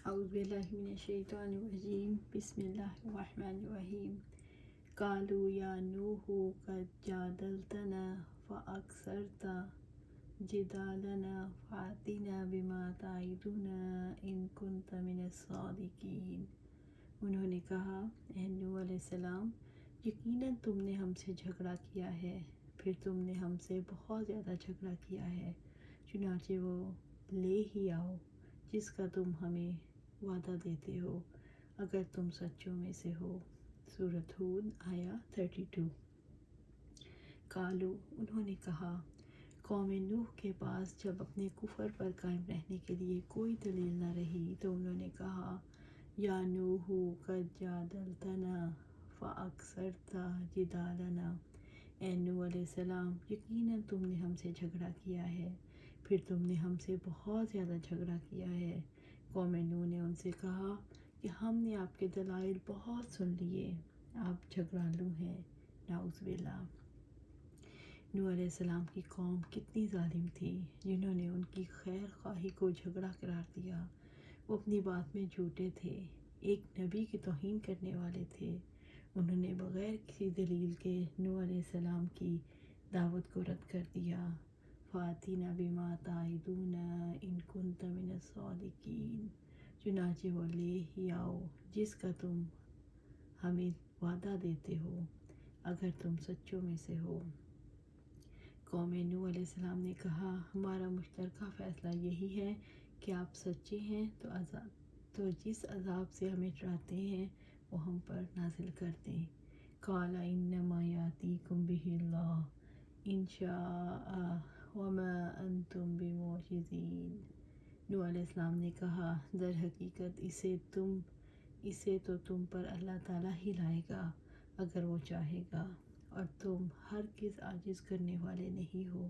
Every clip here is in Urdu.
اعوذ باللہ من الشیطان الرجیم بسم اللہ الرحمن الرحیم قالوا یا نوح قد جادلتنا فاکثرت جدالنا فاتنا بما تعدنا ان کنت من الصادقین۔ انہوں نے کہا، اے نوح علیہ السلام، یقیناً تم نے ہم سے جھگڑا کیا ہے، پھر تم نے ہم سے بہت زیادہ جھگڑا کیا ہے، چنانچہ وہ لے ہی آؤ جس کا تم ہمیں وعدہ دیتے ہو، اگر تم سچوں میں سے ہو۔ سورۃ ہود آیا 32۔ قالو، انہوں نے کہا، قوم نوح کے پاس جب اپنے کفر پر قائم رہنے کے لیے کوئی دلیل نہ رہی تو انہوں نے کہا، یا نوح قد جادلتنا فاکثرت جدالنا، اے نوح علیہ السلام، یقیناً تم نے ہم سے جھگڑا کیا ہے، پھر تم نے ہم سے بہت زیادہ جھگڑا کیا ہے۔ قوم نوح نے ان سے کہا کہ ہم نے آپ کے دلائل بہت سن لیے، آپ جھگڑالو ہیں، نعوذ باللہ۔ نوح علیہ السلام کی قوم کتنی ظالم تھی، جنہوں نے ان کی خیر خواہی کو جھگڑا قرار دیا۔ وہ اپنی بات میں جھوٹے تھے، ایک نبی کی توہین کرنے والے تھے۔ انہوں نے بغیر کسی دلیل کے نوح علیہ السلام کی دعوت کو رد کر دیا۔ فَأْتِنَا بِمَا تَعِدُونَا إِن كُنتَ مِنَ الصَّادِقِينَ، چنانچہ وہ لے ہی آؤ جس کا تم ہمیں وعدہ دیتے ہو، اگر تم سچوں میں سے ہو۔ قوم نوح علیہ السلام نے کہا، ہمارا مشترکہ فیصلہ یہی ہے کہ آپ سچے ہیں تو جس عذاب سے ہمیں ڈراتے ہیں وہ ہم پر نازل کر دیں۔ قَالَ إِنَّمَا يَأْتِيكُم بِهِ اللَّهُ إِن شَاءَ وَمَا أَنتُم بِمُعْجِزِينَ۔ نوح علیہ السلام نے کہا، در حقیقت اسے تو تم پر اللہ تعالیٰ ہی لائے گا اگر وہ چاہے گا، اور تم ہرگز عاجز کرنے والے نہیں ہو۔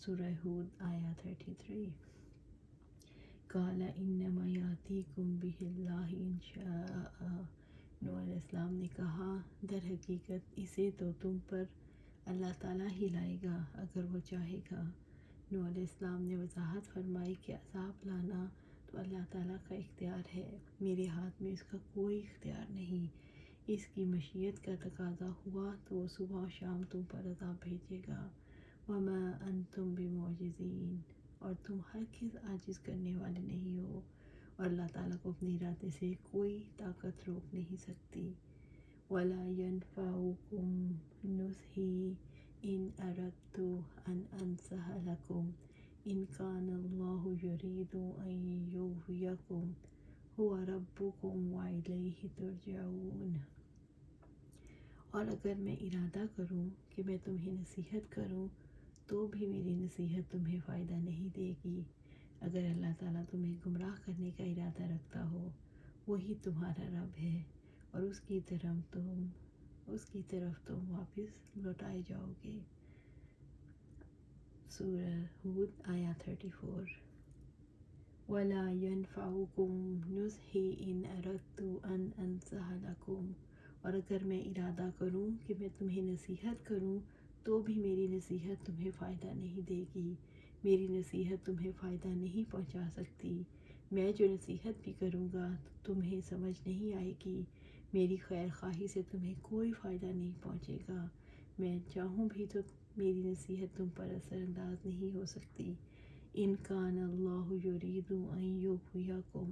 سورہ ہود آیا 33۔ قَالَ إِنَّمَا يَأْتِيكُم بِهِ اللَّهُ إِن شَاءَ، نوح علیہ السلام نے کہا، در حقیقت اسے تو تم پر اللہ تعالیٰ ہی لائے گا اگر وہ چاہے گا۔ نوح علیہ السلام نے وضاحت فرمائی کہ عذاب لانا تو اللہ تعالیٰ کا اختیار ہے، میرے ہاتھ میں اس کا کوئی اختیار نہیں۔ اس کی مشیت کا تقاضا ہوا تو وہ صبح و شام تم پر عذاب بھیجے گا۔ وَمَا أَنتُم بِمُعْجِزِينَ، اور تم ہرگز عاجز کرنے والے نہیں ہو، اور اللہ تعالیٰ کو اپنے ارادے سے کوئی طاقت روک نہیں سکتی۔ وَلَا يَنفَعُكُمْ نُصْحِي إِنْ أَرَدتُّ أَنْ أَنصَحَ لَكُمْ إِنْ كَانَ اللَّهُ يُرِيدُ أَنْ يُغْوِيَكُمْ هُوَ رَبُّكُمْ وَإِلَيْهِ تُرْجَعُونَ۔ اور اگر میں ارادہ کروں کہ میں تمہیں نصیحت کروں تو بھی میری نصیحت تمہیں فائدہ نہیں دے گی۔ اگر اللہ تعالیٰ تمہیں گمراہ کرنے کا ارادہ رکھتا ہو، وہی تمہارا رب ہے، اور اس کی طرف تم واپس لوٹائے جاؤ گے۔ سورہ ہود آیا 34۔ وَلَا يَنفَعُكُمْ نُصْحِي إِنْ أَرَدتُّ أَنْ أَنصَحَ لَكُمْ، اور اگر میں ارادہ کروں کہ میں تمہیں نصیحت کروں تو بھی میری نصیحت تمہیں فائدہ نہیں دے گی، میری نصیحت تمہیں فائدہ نہیں پہنچا سکتی۔ میں جو نصیحت بھی کروں گا تو تمہیں سمجھ نہیں آئے گی، میری خیر خواہی سے تمہیں کوئی فائدہ نہیں پہنچے گا، میں چاہوں بھی تو میری نصیحت تم پر اثر انداز نہیں ہو سکتی۔ إِنْ كَانَ اللَّهُ يُرِيدُ أَنْ يُغْوِيَكُمْ،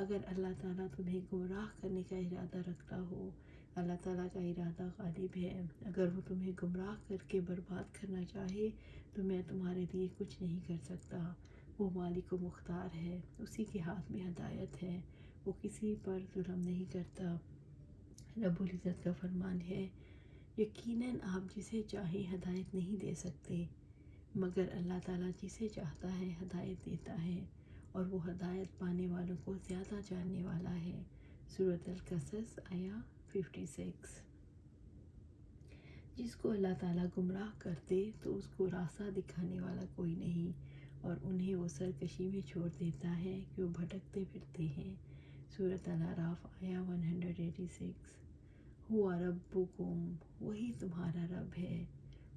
اگر اللہ تعالیٰ تمہیں گمراہ کرنے کا ارادہ رکھتا ہو، اللہ تعالیٰ کا ارادہ غالب ہے، اگر وہ تمہیں گمراہ کر کے برباد کرنا چاہے تو میں تمہارے لیے کچھ نہیں کر سکتا۔ وہ مالک و مختار ہے، اسی کے ہاتھ میں ہدایت ہے، وہ کسی پر ظلم نہیں کرتا۔ رب العزت کا فرمان ہے، یقیناً آپ جسے چاہیں ہدایت نہیں دے سکتے، مگر اللہ تعالیٰ جسے چاہتا ہے ہدایت دیتا ہے، اور وہ ہدایت پانے والوں کو زیادہ جاننے والا ہے۔ سورۃ القصص آیا 56۔ جس کو اللہ تعالیٰ گمراہ کر دے تو اس کو راستہ دکھانے والا کوئی نہیں، اور انہیں وہ سرکشی میں چھوڑ دیتا ہے کہ وہ بھٹکتے پھرتے ہیں۔ سورۃ الاعراف آیا 186۔ ہوا ربکم، وہی تمہارا رب ہے،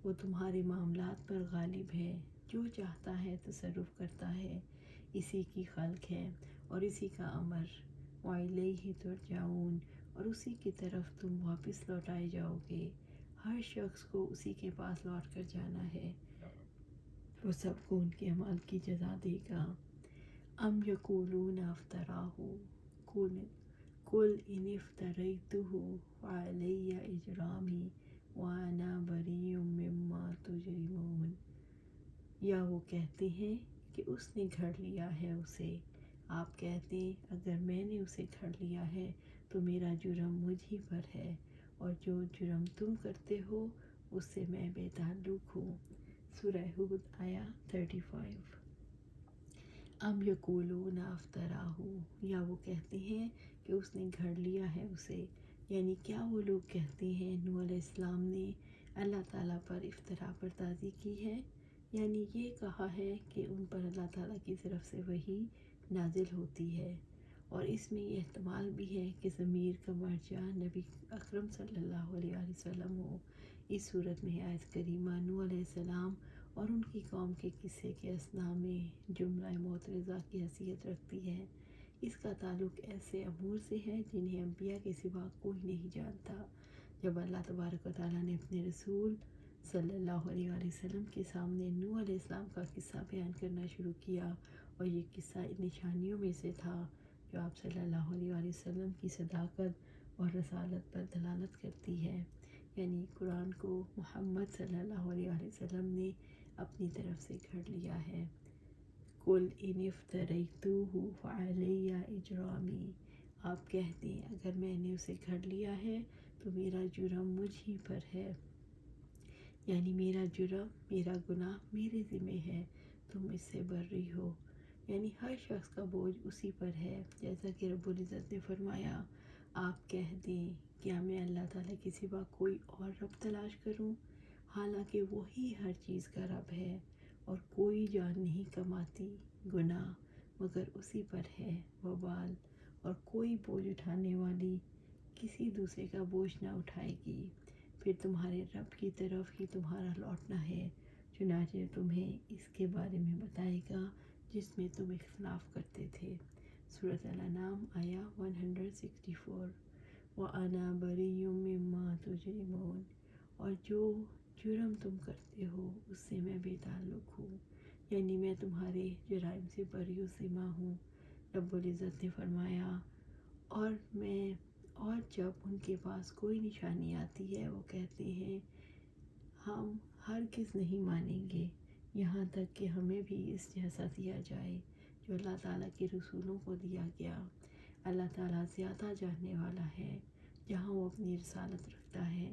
وہ تمہارے معاملات پر غالب ہے، جو چاہتا ہے تصرف کرتا ہے، اسی کی خلق ہے، اور اسی کا امر، وَإِلَيْهِ تُرْجَعُونَ، اور اسی کی طرف تم واپس لوٹائے جاؤ گے۔ ہر شخص کو اسی کے پاس لوٹ کر جانا ہے، وہ سب کو ان کے اعمال کی جزا دے گا۔ ام یقولون افتراہ قل ان افتریتہ فعلی اجرامی وانا بریء مما تجرمون، یا وہ کہتے ہیں کہ اس نے گھڑ لیا ہے اسے، آپ کہتے ہیں اگر میں نے اسے گھڑ لیا ہے تو میرا جرم مجھ ہی پر ہے، اور جو جرم تم کرتے ہو اس سے میں بے تعلق ہوں۔ سورہ ہود آیا 35۔ ام یقولون افتراہ، یا وہ کہتے ہیں کہ اس نے گھڑ لیا ہے اسے، یعنی کیا وہ لوگ کہتے ہیں نوح علیہ السلام نے اللہ تعالیٰ پر افتراء پردازی کی ہے، یعنی یہ کہا ہے کہ ان پر اللہ تعالیٰ کی طرف سے وحی نازل ہوتی ہے، اور اس میں یہ احتمال بھی ہے کہ ضمیر کا مرجع نبی اکرم صلی اللہ علیہ وسلم ہو۔ اس صورت میں آیت کریمہ نوح علیہ السلام اور ان کی قوم کے قصے کے اثناء میں جملہ معترضہ کی حیثیت رکھتی ہے۔ اس کا تعلق ایسے امور سے ہے جنہیں انبیاء کے سوا کوئی نہیں جانتا۔ جب اللہ تبارک و تعالیٰ نے اپنے رسول صلی اللہ علیہ وآلہ وسلم کے سامنے نوح علیہ السلام کا قصہ بیان کرنا شروع کیا، اور یہ قصہ ان نشانیوں میں سے تھا جو آپ صلی اللہ علیہ وآلہ وسلم کی صداقت اور رسالت پر دلالت کرتی ہے، یعنی قرآن کو محمد صلی اللہ علیہ وآلہ وسلم نے اپنی طرف سے گھڑ لیا ہے۔ قل ان افتریتہ فعلی اجرامی، آپ کہتے ہیں اگر میں نے اسے گھڑ لیا ہے تو میرا جرم مجھ ہی پر ہے، یعنی میرا جرم، میرا گناہ میرے ذمہ ہے، تم اس سے بری ہو، یعنی ہر شخص کا بوجھ اسی پر ہے۔ جیسا کہ رب العزت نے فرمایا، آپ کہہ دیں کیا میں اللہ تعالیٰ کے سوا کوئی اور رب تلاش کروں، حالانکہ وہی ہر چیز کا رب ہے، اور کوئی جان نہیں کماتی گناہ مگر اسی پر ہے وبال، اور کوئی بوجھ اٹھانے والی کسی دوسرے کا بوجھ نہ اٹھائے گی، پھر تمہارے رب کی طرف ہی تمہارا لوٹنا ہے، چنانچہ تمہیں اس کے بارے میں بتائے گا جس میں تم اختلاف کرتے تھے۔ سورۃ الانعام آیا 164۔ وَأَنَا بَرِيٌّ مِّمَّا تُجْرِمُونَ، اور جو جرم تم کرتے ہو اس سے میں بے تعلق ہوں، یعنی میں تمہارے جرائم سے بری و ذمہ ہوں۔ رب العزت نے فرمایا، اور جب ان کے پاس کوئی نشانی آتی ہے وہ کہتے ہیں ہم ہرگز نہیں مانیں گے یہاں تک کہ ہمیں بھی اس جیسا دیا جائے جو اللہ تعالیٰ کے رسولوں کو دیا گیا۔ اللہ تعالیٰ زیادہ جاننے والا ہے، جہاں وہ اپنی رسالت رکھتا ہے۔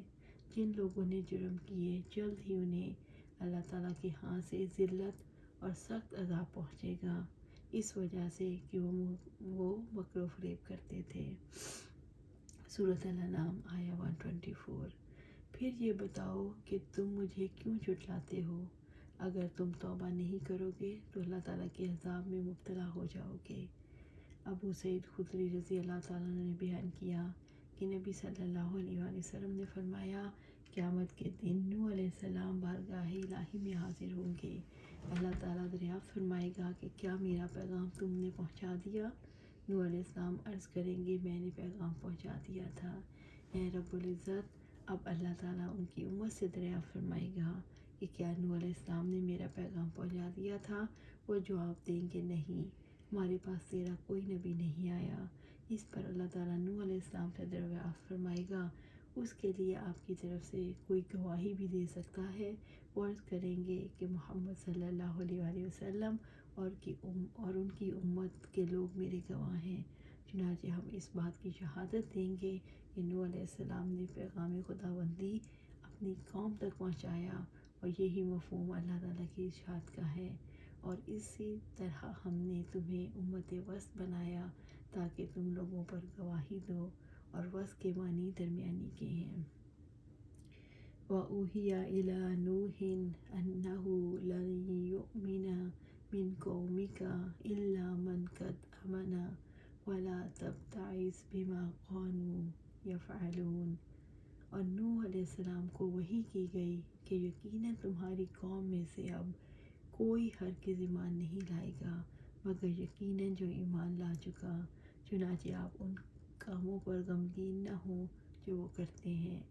جن لوگوں نے جرم کیے جلد ہی انہیں اللہ تعالیٰ کے ہاں سے ذلت اور سخت عذاب پہنچے گا، اس وجہ سے کہ وہ مکر و فریب کرتے تھے۔ سورۃ الانعام آیا 124۔ پھر یہ بتاؤ کہ تم مجھے کیوں جھٹلاتے ہو، اگر تم توبہ نہیں کرو گے تو اللہ تعالیٰ کے عذاب میں مبتلا ہو جاؤ گے۔ ابو سعید خدری رضی اللہ تعالیٰ عنہ نے بیان کیا کہ نبی صلی اللہ علیہ وآلہ وسلم نے فرمایا، قیامت کے دن نوح علیہ السلام بارگاہ الہی میں حاضر ہوں گے۔ اللہ تعالیٰ دریافت فرمائے گا کہ کیا میرا پیغام تم نے پہنچا دیا؟ نوح علیہ السلام عرض کریں گے میں نے پیغام پہنچا دیا تھا۔ اے رب العزت، اب اللہ تعالیٰ ان کی امت سے دریافت فرمائے گا کہ کیا نوح علیہ السلام نے میرا پیغام پہنچا دیا تھا؟ وہ جواب دیں گے نہیں، ہمارے پاس تیرا کوئی نبی نہیں آیا۔ اس پر اللہ تعالیٰ نوح علیہ السلام سے دریافت فرمائے گا، اس کے لیے آپ کی طرف سے کوئی گواہی بھی دے سکتا ہے؟ وہ عرض کریں گے کہ محمد صلی اللہ علیہ وآلہ وسلم اور ان کی امت کے لوگ میرے گواہ ہیں۔ چنانچہ ہم اس بات کی شہادت دیں گے کہ نوح علیہ السلام نے پیغام خداوندی اپنی قوم تک پہنچایا، اور یہی مفہوم اللہ تعالیٰ کی ارشاد کا ہے، اور اسی طرح ہم نے تمہیں امت وسط بنایا تاکہ تم لوگوں پر گواہی دو، اور وسط کے معنی درمیانی کے ہیں۔ وَأُوحِيَ إِلَىٰ نُوحٍ أَنَّهُ لَن يُؤْمِنَ مِن قَوْمِكَ إِلَّا مَن قَدْ آمَنَ وَلَا تَبْتَئِسْ بِمَا كَانُوا يَفْعَلُونَ، اور نوح علیہ السلام کو وحی کی گئی کہ یقیناً تمہاری قوم میں سے اب کوئی ہرگز ایمان نہیں لائے گا مگر یقیناً جو ایمان لا چکا، چنانچہ آپ ان کاموں پر غمگین نہ ہوں جو وہ کرتے ہیں۔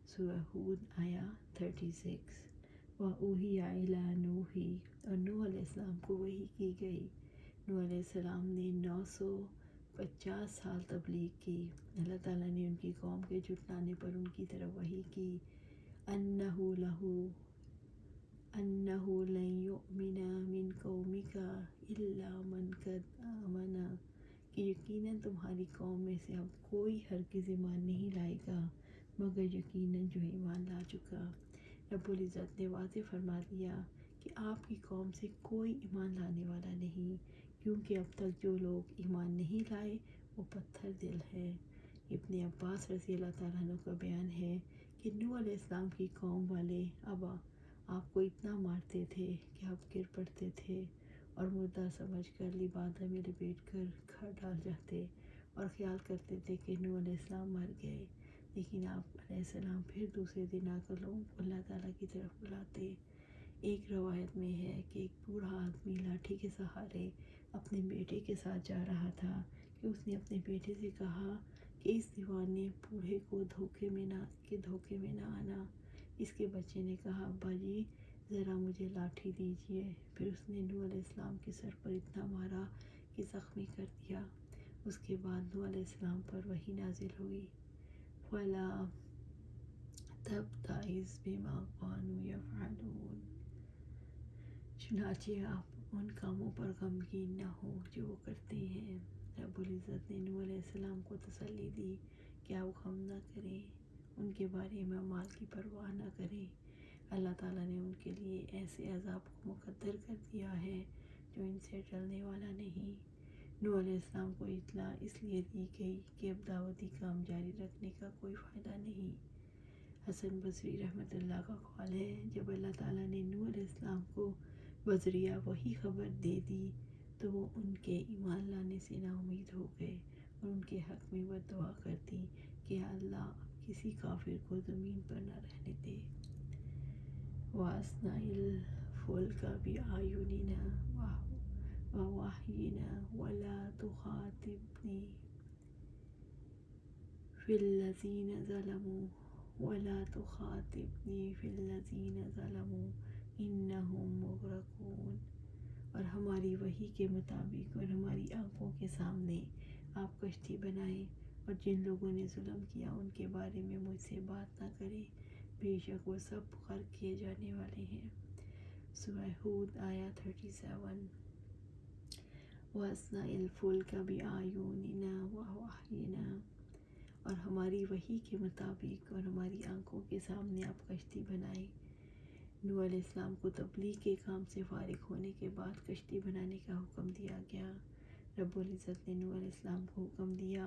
سورہ ہود آیا 36۔ وَأُوحِیَ إِلَىٰ نُوحٍ، اور نوح علیہ السلام کو وحی کی گئی۔ نوح علیہ السلام نے 950 سال تبلیغ کی۔ اللہ تعالیٰ نے ان کی قوم کے جھٹلانے پر ان کی طرف وحی کی، أَنَّهُ لَن يُؤْمِنَ مِن قَوْمِكَ إِلَّا مَن قَدْ آمَنَ، کہ یقیناً تمہاری قوم میں سے اب کوئی ہرگز ایمان نہیں لائے گا مگر یقیناً جو ایمان لا چکا۔ رب العزت نے واضح فرما دیا کہ آپ کی قوم سے کوئی ایمان لانے والا نہیں، کیونکہ اب تک جو لوگ ایمان نہیں لائے وہ پتھر دل ہے۔ ابن عباس رضی اللہ تعالیٰ عنہ کا بیان ہے کہ نوح علیہ السلام کی قوم والے اب آپ کو اتنا مارتے تھے کہ آپ گر پڑتے تھے اور مردہ سمجھ کر لبادہ میں لپیٹ کر گھر ڈال جاتے اور خیال کرتے تھے کہ نوح علیہ السلام مر گئے، لیکن آپ علیہ السلام پھر دوسرے دن آ کر لوگوں کو اللہ تعالیٰ کی طرف بلاتے۔ ایک روایت میں ہے کہ ایک بوڑھا آدمی لاٹھی کے سہارے اپنے بیٹے کے ساتھ جا رہا تھا کہ اس نے اپنے بیٹے سے کہا کہ اس دیوانے بوڑھے کو دھوکے میں نہ آنا۔ اس کے بچے نے کہا، ابا جی ذرا مجھے لاٹھی دیجیے۔ پھر اس نے نوح علیہ السلام کے سر پر اتنا مارا کہ زخمی کر دیا۔ اس کے بعد نوح علیہ السلام پر وحی نازل ہوئی، فَلَا تَبْتَئِسْ بِمَا كَانُوا يَفْعَلُونَ، چنانچہ آپ ان کاموں پر غمگین نہ ہوں جو وہ کرتے ہیں۔ رب العزت نے نوح علیہ السلام کو تسلی دی کہ آپ غم نہ کریں، ان کے بارے میں مال کی پرواہ نہ کریں۔ اللہ تعالیٰ نے ان کے لیے ایسے عذاب کو مقدر کر دیا ہے جو ان سے ٹلنے والا نہیں۔ نوح علیہ السلام کو اطلاع اس لیے دی گئی کہ اب دعوتی کام جاری رکھنے کا کوئی فائدہ نہیں۔ حسن بصری رحمۃ اللہ کا قول ہے، جب اللہ تعالیٰ نے نوح علیہ السلام کو بذریعہ وحی خبر دے دی تو وہ ان کے ایمان لانے سے نا امید ہو گئے اور ان کے حق میں بد دعا کر دی کہ اللہ اب کسی کافر کو زمین پر نہ رہنے دے۔ وَأَصْنَعِ الْفُلْكَ بِأَعْيُنِنَا وَوَحْيِنَا وَلَا تُخَاطِبْنِي فِي الَّذِينَ ظَلَمُوا إِنَّهُمْ مُغْرَقُونَ، اور ہماری وحی کے مطابق اور ہماری آنکھوں کے سامنے آپ کشتی بنائیں، اور جن لوگوں نے ظلم کیا ان کے بارے میں مجھ سے بات نہ کریں، بے شک وہ سب غرق کیے جانے والے ہیں۔ سورہ ہود آیا 37۔ وَأَصْنَعِ الْفُلْكَ بِأَعْيُنِنَا وَوَحْيِنَا، اور ہماری وحی کے مطابق اور ہماری آنکھوں کے سامنے آپ کشتی بنائیں۔ نوح علیہ السلام کو تبلیغ کے کام سے فارغ ہونے کے بعد کشتی بنانے کا حکم دیا گیا۔ رب العزت نے نوح علیہ السلام کو حکم دیا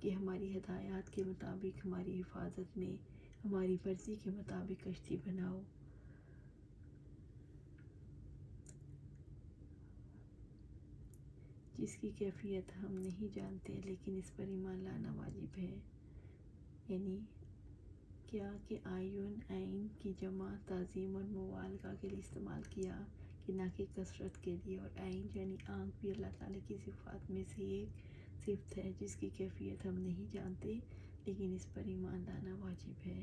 کہ ہماری ہدایات کے مطابق ہماری حفاظت میں ہماری مرضی کے مطابق کشتی بناؤ۔ جس کی کیفیت ہم نہیں جانتے لیکن اس پر ایمان لانا واجب ہے۔ یعنی کیا کہ عین کی جمع تعظیم اور مبالغہ کے لیے استعمال کیا کہ نہ کہ کثرت کے لیے، اور عین یعنی آنکھ بھی اللہ تعالیٰ کی صفات میں سے ایک صفت ہے جس کی کیفیت ہم نہیں جانتے لیکن اس پر ایمان لانا واجب ہے۔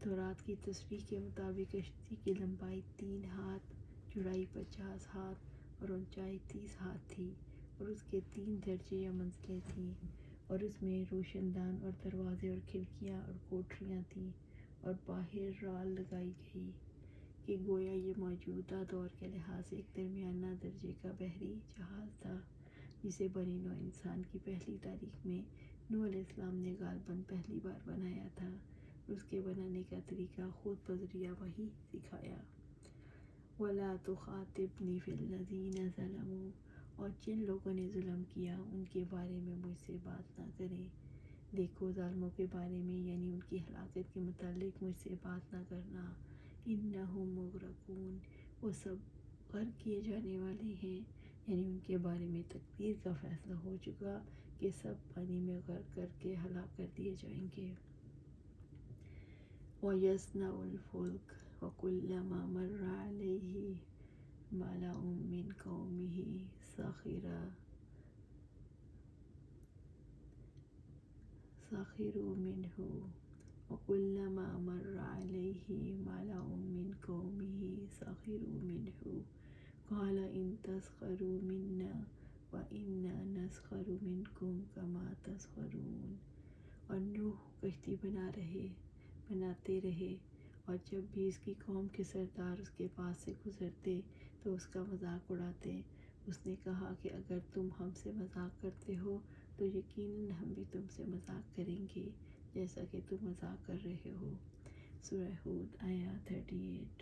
تورات کی تصریح کے مطابق کشتی کی لمبائی 3 ہاتھ، چوڑائی 50 ہاتھ اور اونچائی 30 ہاتھ تھی، اور اس کے 3 درجے یا منزلیں تھیں، اور اس میں روشن دان اور دروازے اور کھڑکیاں اور کوٹریاں تھیں، اور باہر رال لگائی گئی کہ گویا یہ موجودہ دور کے لحاظ سے ایک درمیانہ درجے کا بحری جہاز تھا، جسے بنی نوع انسان کی پہلی تاریخ میں نوح علیہ السلام نے غالباً پہلی بار بنایا تھا، اور اس کے بنانے کا طریقہ خود بذریعہ وحی سکھایا۔ وَلَا تُخَاطِبْنِي فِي الَّذِينَ ظَلَمُوا، اور جن لوگوں نے ظلم کیا ان کے بارے میں مجھ سے بات نہ کریں۔ دیکھو ظالموں کے بارے میں یعنی ان کی ہلاکت کے متعلق مجھ سے بات نہ کرنا۔ إِنَّهُمْ مُغْرَقُونَ، وہ سب غرق کیے جانے والے ہیں، یعنی ان کے بارے میں تقدیر کا فیصلہ ہو چکا کہ سب پانی میں غرق کر کے ہلاک کر دیے جائیں گے۔ وَيَصْنَعُ الْفُلْكَ وَكُلَّمَا مَرَّ عَلَيْهِ مَلَأٌ مِّن قَوْمِهِ سخروا منه وكلما مر عليه ملأ من قومه سخروا منه قال إن تسخروا منا وإنا نسخر منكم كما تسخرون۔ اور نوح کشتی بناتے رہے اور جب بھی اس کی قوم کے سردار اس کے پاس سے گزرتے تو اس کا مذاق اڑاتے۔ اس نے کہا کہ اگر تم ہم سے مذاق کرتے ہو تو یقیناً ہم بھی تم سے مذاق کریں گے جیسا کہ تم مذاق کر رہے ہو۔ سورہ ہود آیات 38۔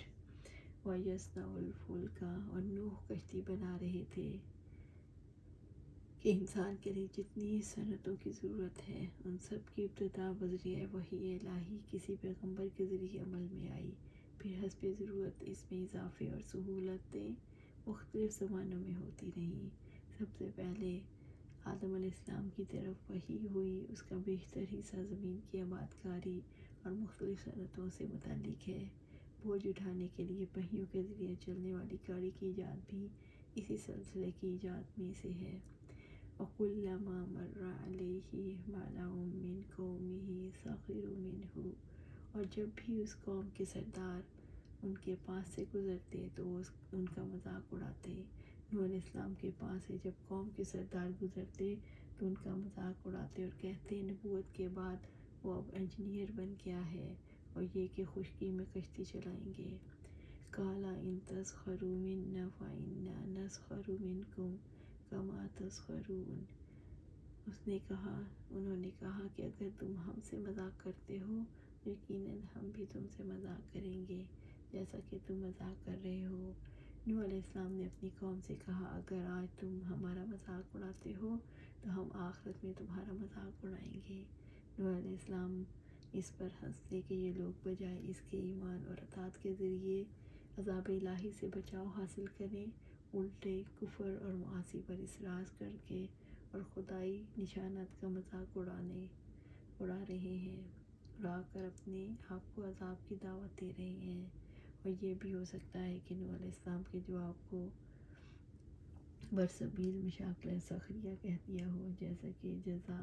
وَيَصْنَعُ الْفُلْكَ، اور نوح کشتی بنا رہے تھے کہ انسان کے لیے جتنی صنعتوں کی ضرورت ہے ان سب کی ابتدا بذریعہ وحی الہی کسی پیغمبر کے ذریعے عمل میں آئی، پھر حسب ضرورت اس میں اضافے اور سہولتیں مختلف زمانوں میں ہوتی رہیں۔ سب سے پہلے آدم علیہ السلام کی طرف وحی ہوئی، اس کا بیشتر حصہ زمین کی آباد کاری اور مختلف صنعتوں سے متعلق ہے۔ بوجھ اٹھانے کے لیے پہیوں کے ذریعے چلنے والی گاڑی کی ایجاد بھی اسی سلسلے کی ایجاد میں سے ہے۔ وَكُلَّمَا مَرَّ عَلَيْهِ مَلَأٌ مِّن قَوْمِهِ سَخِرُوا مِنْهُ، اور جب بھی اس قوم کے سردار ان کے پاس سے گزرتے تو وہ ان کا مذاق اڑاتے۔ نوح علیہ السلام کے پاس سے جب قوم کے سردار گزرتے تو ان کا مذاق اڑاتے اور کہتے نبوت کے بعد وہ اب انجینئر بن گیا ہے اور یہ کہ خشکی میں کشتی چلائیں گے۔ قَالَ إِن تَسْخَرُوا مِنَّا فَإِنَّا نَسْخَرُ مِنكُمْ كَمَا تَسْخَرُونَ۔ انہوں نے کہا کہ اگر تم ہم سے مذاق کرتے ہو یقیناً ہم بھی تم سے مذاق کریں گے جیسا کہ تم مذاق کر رہے ہو۔ نوح علیہ السلام نے اپنی قوم سے کہا اگر آج تم ہمارا مذاق اڑاتے ہو تو ہم آخرت میں تمہارا مذاق اڑائیں گے۔ نوح علیہ السلام اس پر ہنستے کہ یہ لوگ بجائے اس کے ایمان اور اطاعت کے ذریعے عذاب الہی سے بچاؤ حاصل کریں الٹے کفر اور معاصی پر اصرار کر کے اور خدائی نشانات کا مذاق اڑا رہے ہیں، اڑا کر اپنے آپ کو عذاب کی دعوت دے رہے ہیں۔ اور یہ بھی ہو سکتا ہے کہ نوح علیہ السلام کے جواب کو برسبیل مشاکل سخریہ کہہ دیا ہو، جیسا کہ جزا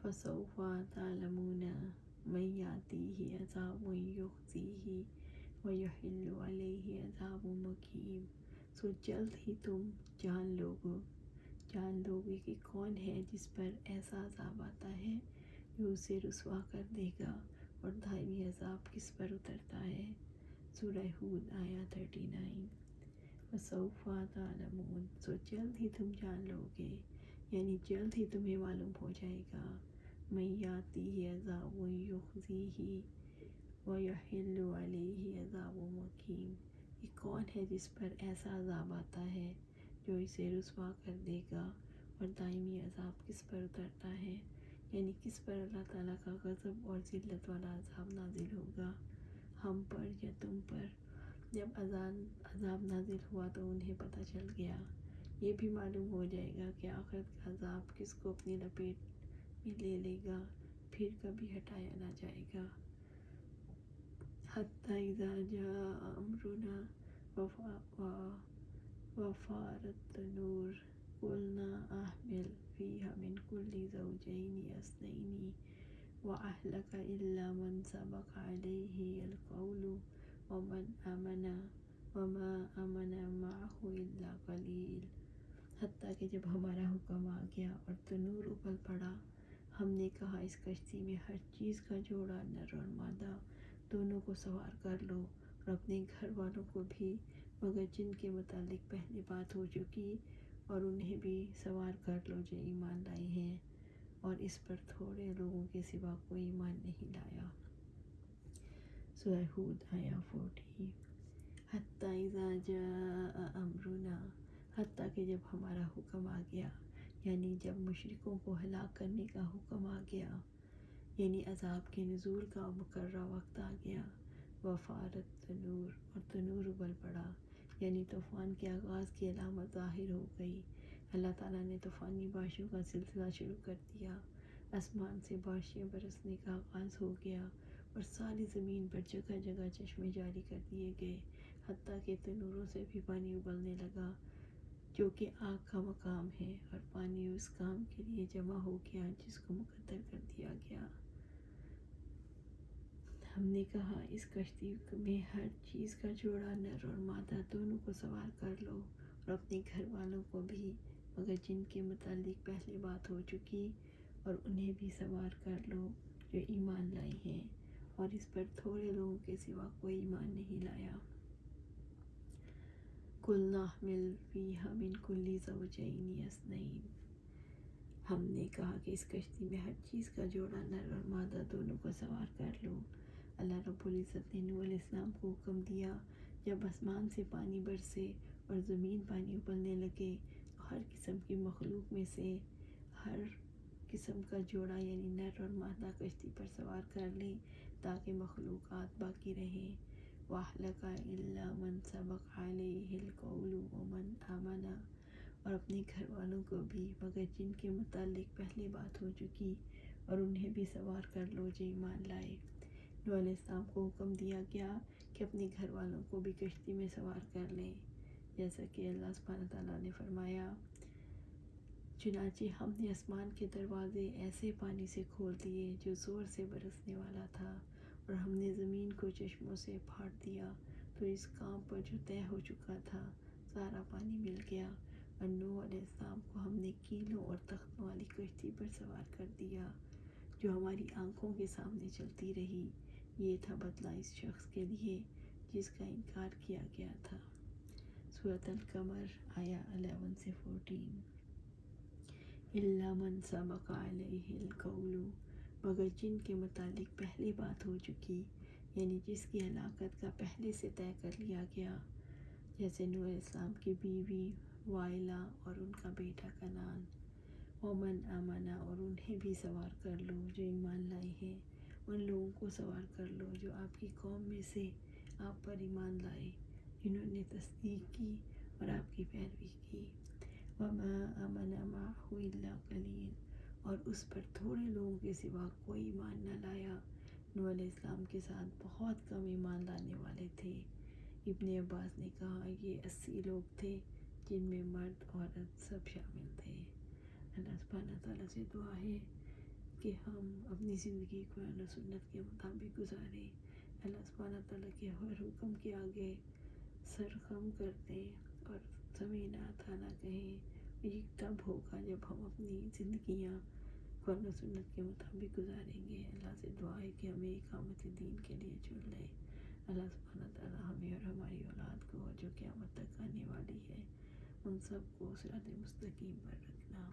فَسَوْفَ تَعْلَمُونَ مَن يَأْتِيهِ عَذَابٌ يُخْزِيهِ وَيَحِلُّ عَلَيْهِ عَذَابٌ مُقِيمٌ۔ سو جلد ہی تم جان لوگے کہ کون ہے جس پر ایسا عذاب آتا ہے جو اسے رسوا کر دے گا اور دائمی عذاب کس پر اترتا ہے۔ سورہ ہود آیات 39۔ فَسَوْفَ تَعْلَمُونَ، سو جلد ہی تم جان لوگے، یعنی جلد ہی تمہیں معلوم ہو جائے گا۔ مَن يَأْتِيهِ عَذَابٌ يُخْزِيهِ وَيَحِلُّ عَلَيْهِ عَذَابٌ مُقِيمٌ، یہ کون ہے جس پر ایسا عذاب آتا ہے جو اسے رسوا کر دے گا اور دائمی عذاب کس پر اترتا ہے، یعنی کس پر اللہ تعالیٰ کا غضب اور ذلت والا عذاب نازل ہوگا، ہم پر یا تم پر۔ جب عذاب نازل ہوا تو انہیں پتہ چل گیا، یہ بھی معلوم ہو جائے گا کہ آخرت کا عذاب کس کو اپنی لپیٹ میں لے لے گا، پھر کبھی ہٹایا نہ جائے گا۔ حَتَّىٰ إِذَا جَاءَ أَمْرُنَا وَفَارَ التَّنُّورُ قُلْنَا احْمِلْ فِيهَا مِن كُلِّ زَوْجَيْنِ اثْنَيْنِ وَأَهْلَكَ إِلَّا مَن سَبَقَ عَلَيْهِ الْقَوْلُ وَمَنْ آمَنَ وَمَا آمَنَ مَعَهُ إِلَّا قَلِيلٌ۔ حتیٰ کہ جب ہمارا حکم آ گیا اور تنور ابل پڑا، ہم نے کہا اس کشتی میں ہر چیز کا جوڑا نر اور مادہ دونوں کو سوار کر لو اور اپنے گھر والوں کو بھی، مگر جن کے متعلق پہلے بات ہو چکی، اور انہیں بھی سوار کر لو جو ایمان لائے ہیں، اور اس پر تھوڑے لوگوں کے سوا کوئی ایمان نہیں لایا۔ سورہ ہود آیات 40۔ حَتَّىٰ إِذَا جَاءَ أَمْرُنَا، حتیٰ کہ جب ہمارا حکم آ گیا، یعنی جب مشرکوں کو ہلاک کرنے کا حکم آ گیا، یعنی عذاب کے نزول کا مقررہ وقت آ گیا۔ وَفَارَ التَّنُّورُ، اور تنور ابل پڑا، یعنی طوفان کے آغاز کی علامت ظاہر ہو گئی۔ اللہ تعالیٰ نے طوفانی بارشوں کا سلسلہ شروع کر دیا، آسمان سے بارشیں برسنے کا آغاز ہو گیا اور ساری زمین پر جگہ جگہ چشمے جاری کر دیے گئے۔ حتیٰ کہ تنوروں سے بھی پانی ابلنے لگا جو کہ آگ کا مقام ہے، اور پانی اس کام کے لیے جمع ہو گیا جس کو مقدر کر دیا گیا۔ ہم نے کہا اس کشتی میں ہر چیز کا جوڑا نر اور مادہ دونوں کو سوار کر لو، اور اپنے گھر والوں کو بھی، مگر جن کے متعلق پہلے بات ہو چکی، اور انہیں بھی سوار کر لو جو ایمان لائے ہیں، اور اس پر تھوڑے لوگوں کے سوا کوئی ایمان نہیں لایا۔ قُلْنَا احْمِلْ فِيهَا مِنْ كُلِّ زَوْجَيْنِ اثْنَيْنِ۔ ہم نے کہا کہ اس کشتی میں ہر چیز کا جوڑا نر اور مادہ دونوں کو سوار کر لو۔ اللہ رب العزت نے نوح علیہ السلام کو حکم دیا، جب آسمان سے پانی برسے اور زمین پانی ابلنے لگے تو ہر قسم کی مخلوق میں سے ہر قسم کا جوڑا یعنی نر اور مادہ کشتی پر سوار کر لیں تاکہ مخلوقات باقی رہیں۔ وَأَهْلَكَ إِلَّا مَنْ سَبَقَ عَلَيْهِ الْقَوْلُ وَمَنْ آمَنَ، اور اپنے گھر والوں کو بھی، مگر جن کے متعلق پہلے بات ہو چکی، اور انہیں بھی سوار کر لو جو ایمان لائے۔ نوح علیہ السلام کو حکم دیا گیا کہ اپنے گھر والوں کو بھی کشتی میں سوار کر لیں، جیسا کہ اللہ سبحانہ تعالیٰ نے فرمایا، چنانچہ ہم نے آسمان کے دروازے ایسے پانی سے کھول دیے جو زور سے برسنے والا تھا، اور ہم نے زمین کو چشموں سے پھاڑ دیا تو اس کام پر جو طے ہو چکا تھا سارا پانی مل گیا، اور نوح علیہ السلام کو ہم نے کیلوں اور تختوں والی کشتی پر سوار کر دیا جو ہماری آنکھوں کے سامنے چلتی رہی۔ یہ تھا بدلہ اس شخص کے لیے جس کا انکار کیا گیا تھا۔ سورۃ القمر آیا 11 سے 14۔ إِلَّا مَنْ سَبَقَ عَلَيْهِ الْقَوْلُ، مگر جن کے متعلق پہلے بات ہو چکی، یعنی جس کی ہلاکت کا پہلے سے طے کر لیا گیا، جیسے نوح علیہ السلام کی بیوی وائلہ اور ان کا بیٹا کنعان۔ وَمَنْ آمَنَ، اور انہیں بھی سوار کر لو جو ایمان لائے ہیں، ان لوگوں کو سوار کر لو جو آپ کی قوم میں سے آپ پر ایمان لائے، جنہوں نے تصدیق کی اور آپ کی پیروی کی۔ وَمَا آمَنَ مَعَهُ إِلَّا قَلِيلٌ، اور اس پر تھوڑے لوگوں کے سوا کوئی ایمان نہ لایا۔ نوح علیہ السلام کے ساتھ بہت کم ایمان لانے والے تھے۔ ابن عباس نے کہا یہ 80 لوگ تھے جن میں مرد عورت سب شامل تھے۔ اللہ سبحانہ تعالیٰ سے دعا ہے کہ ہم اپنی زندگی قرآن و سنت کے مطابق گزاریں، اللہ سبحانہ تعالیٰ کے ہر حکم کے آگے سر خم کر دیں اور سمیعنا اطعنا کہیں۔ یہ تب ہوگا جب ہم اپنی زندگیاں قرآن و سنت کے مطابق گزاریں گے۔ اللہ سے دعا ہے کہ ہمیں اقامت دین کے لیے چن لے۔ اللہ سبحانہ تعالیٰ ہمیں اور ہماری اولاد کو جو قیامت تک آنے والی ہے ان سب کو صراط مستقیم پر رکھنا۔